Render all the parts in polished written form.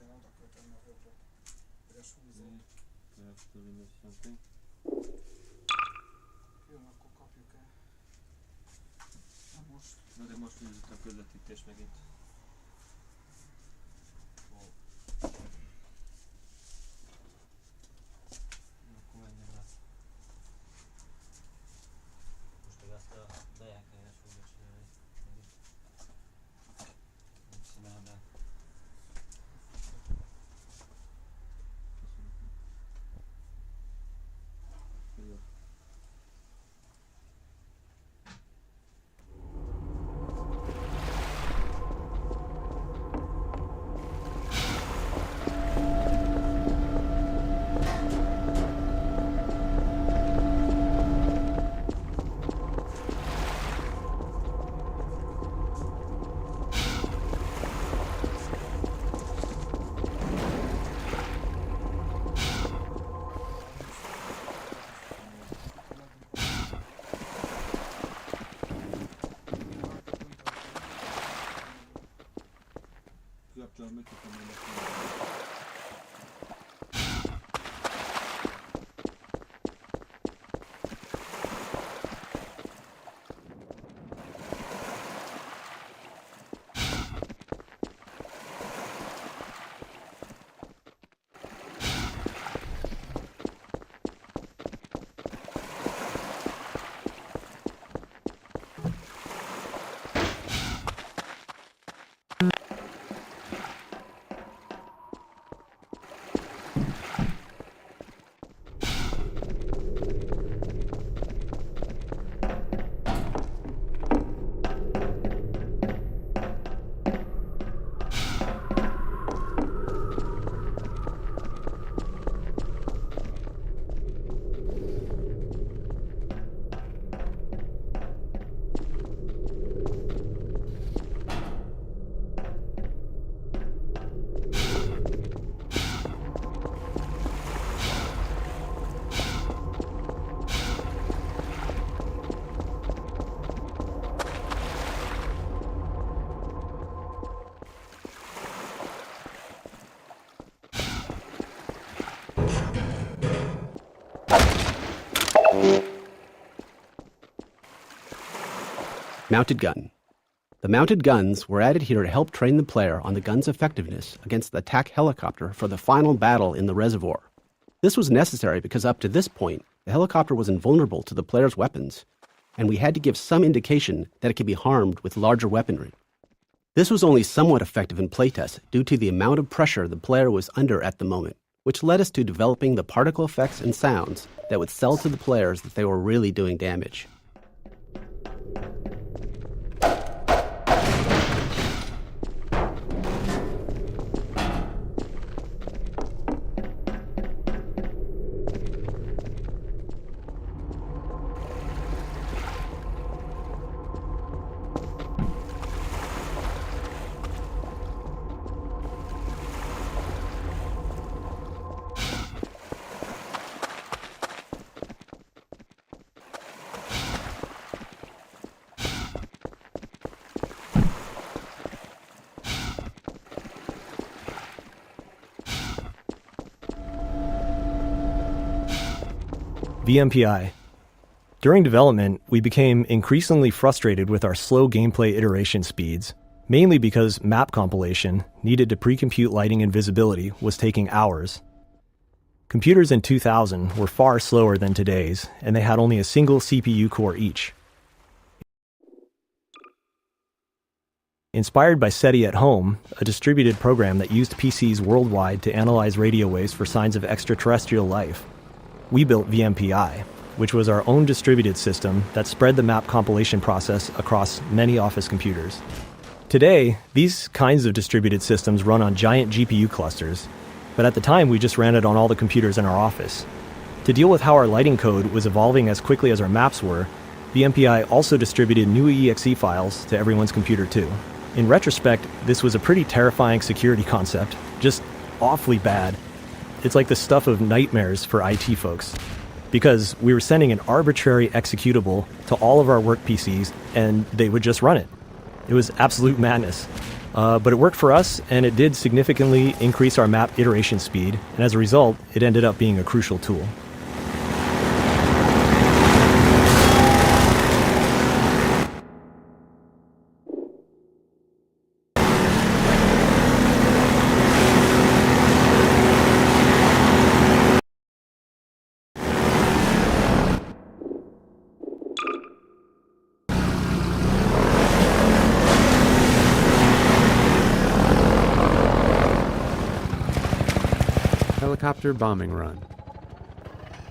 kéne oda költeni a vödre. Üres húzó. Jó, akkor kapjuk el. Na most. Na de most húzott a közvetítés megint. Akkor menjen le. Most meg azt a bejákányos fogja csinálni. Mit csinál be? Jó. Kapcsolatban meg tudtam mondani. Mounted gun. The mounted guns were added here to help train the player on the gun's effectiveness against the attack helicopter for the final battle in the reservoir. This was necessary because up to this point, the helicopter was invulnerable to the player's weapons, and we had to give some indication that it could be harmed with larger weaponry. This was only somewhat effective in playtests due to the amount of pressure the player was under at the moment, which led us to developing the particle effects and sounds that would sell to the players that they were really doing damage. VMPI. During development, we became increasingly frustrated with our slow gameplay iteration speeds, mainly because map compilation, needed to pre-compute lighting and visibility, was taking hours. Computers in 2000 were far slower than today's, and they had only a single CPU core each. Inspired by SETI at Home, a distributed program that used PCs worldwide to analyze radio waves for signs of extraterrestrial life, we built VMPI, which was our own distributed system that spread the map compilation process across many office computers. Today, these kinds of distributed systems run on giant GPU clusters, but at the time we just ran it on all the computers in our office. To deal with how our lighting code was evolving as quickly as our maps were, VMPI also distributed new exe files to everyone's computer too. In retrospect, this was a pretty terrifying security concept, just awfully bad. It's like the stuff of nightmares for IT folks, because we were sending an arbitrary executable to all of our work PCs and they would just run it. It was absolute madness. But it worked for us, and it did significantly increase our map iteration speed, and as a result, it ended up being a crucial tool. Helicopter bombing run.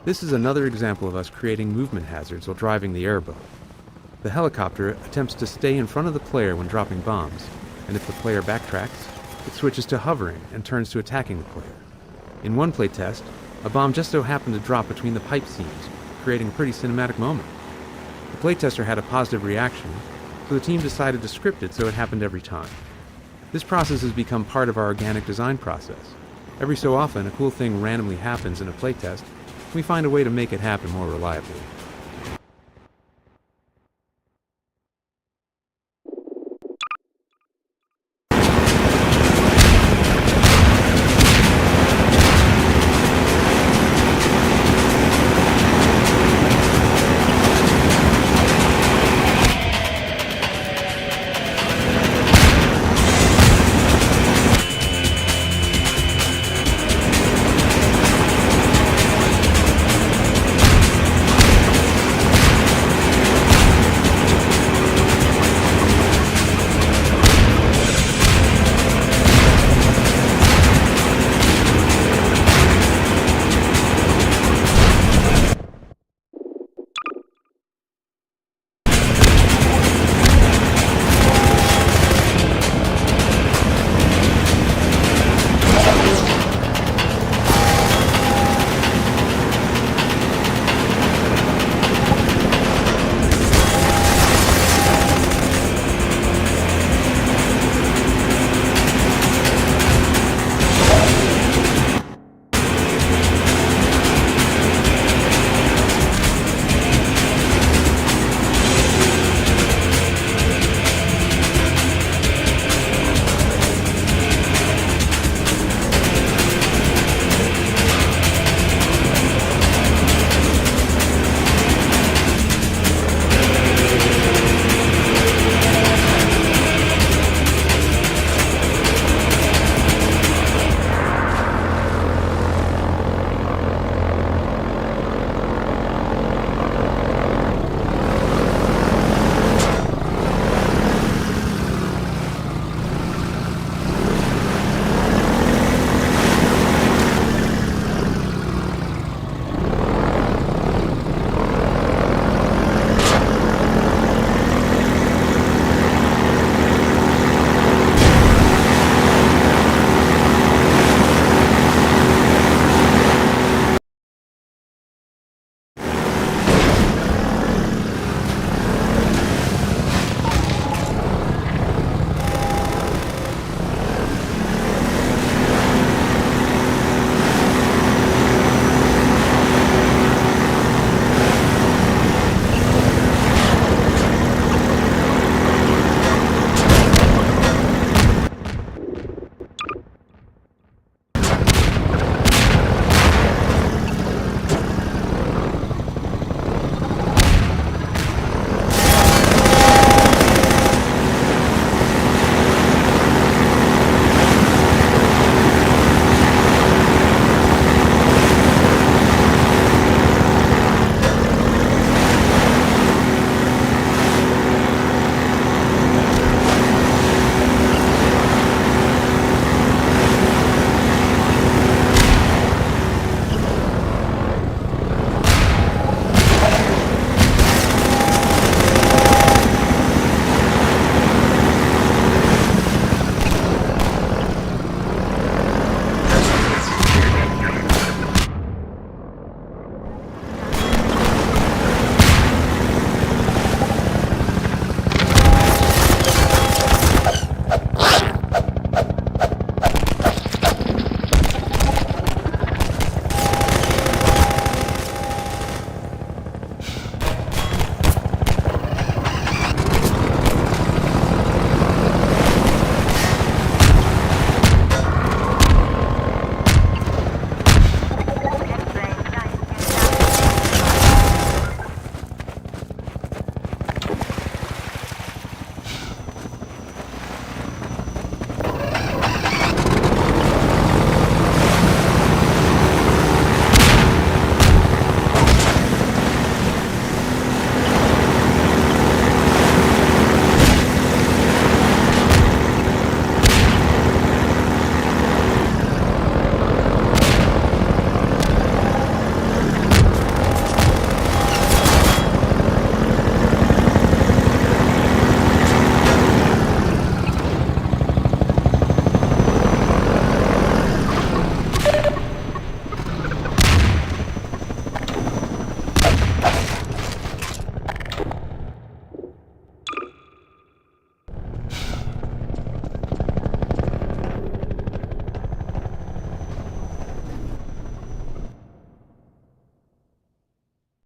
This is another example of us creating movement hazards while driving the airboat. The helicopter attempts to stay in front of the player when dropping bombs, and if the player backtracks, it switches to hovering and turns to attacking the player. In one playtest, a bomb just so happened to drop between the pipe seams, creating a pretty cinematic moment. The playtester had a positive reaction, so the team decided to script it so it happened every time. This process has become part of our organic design process. Every so often, a cool thing randomly happens in a playtest, and we find a way to make it happen more reliably.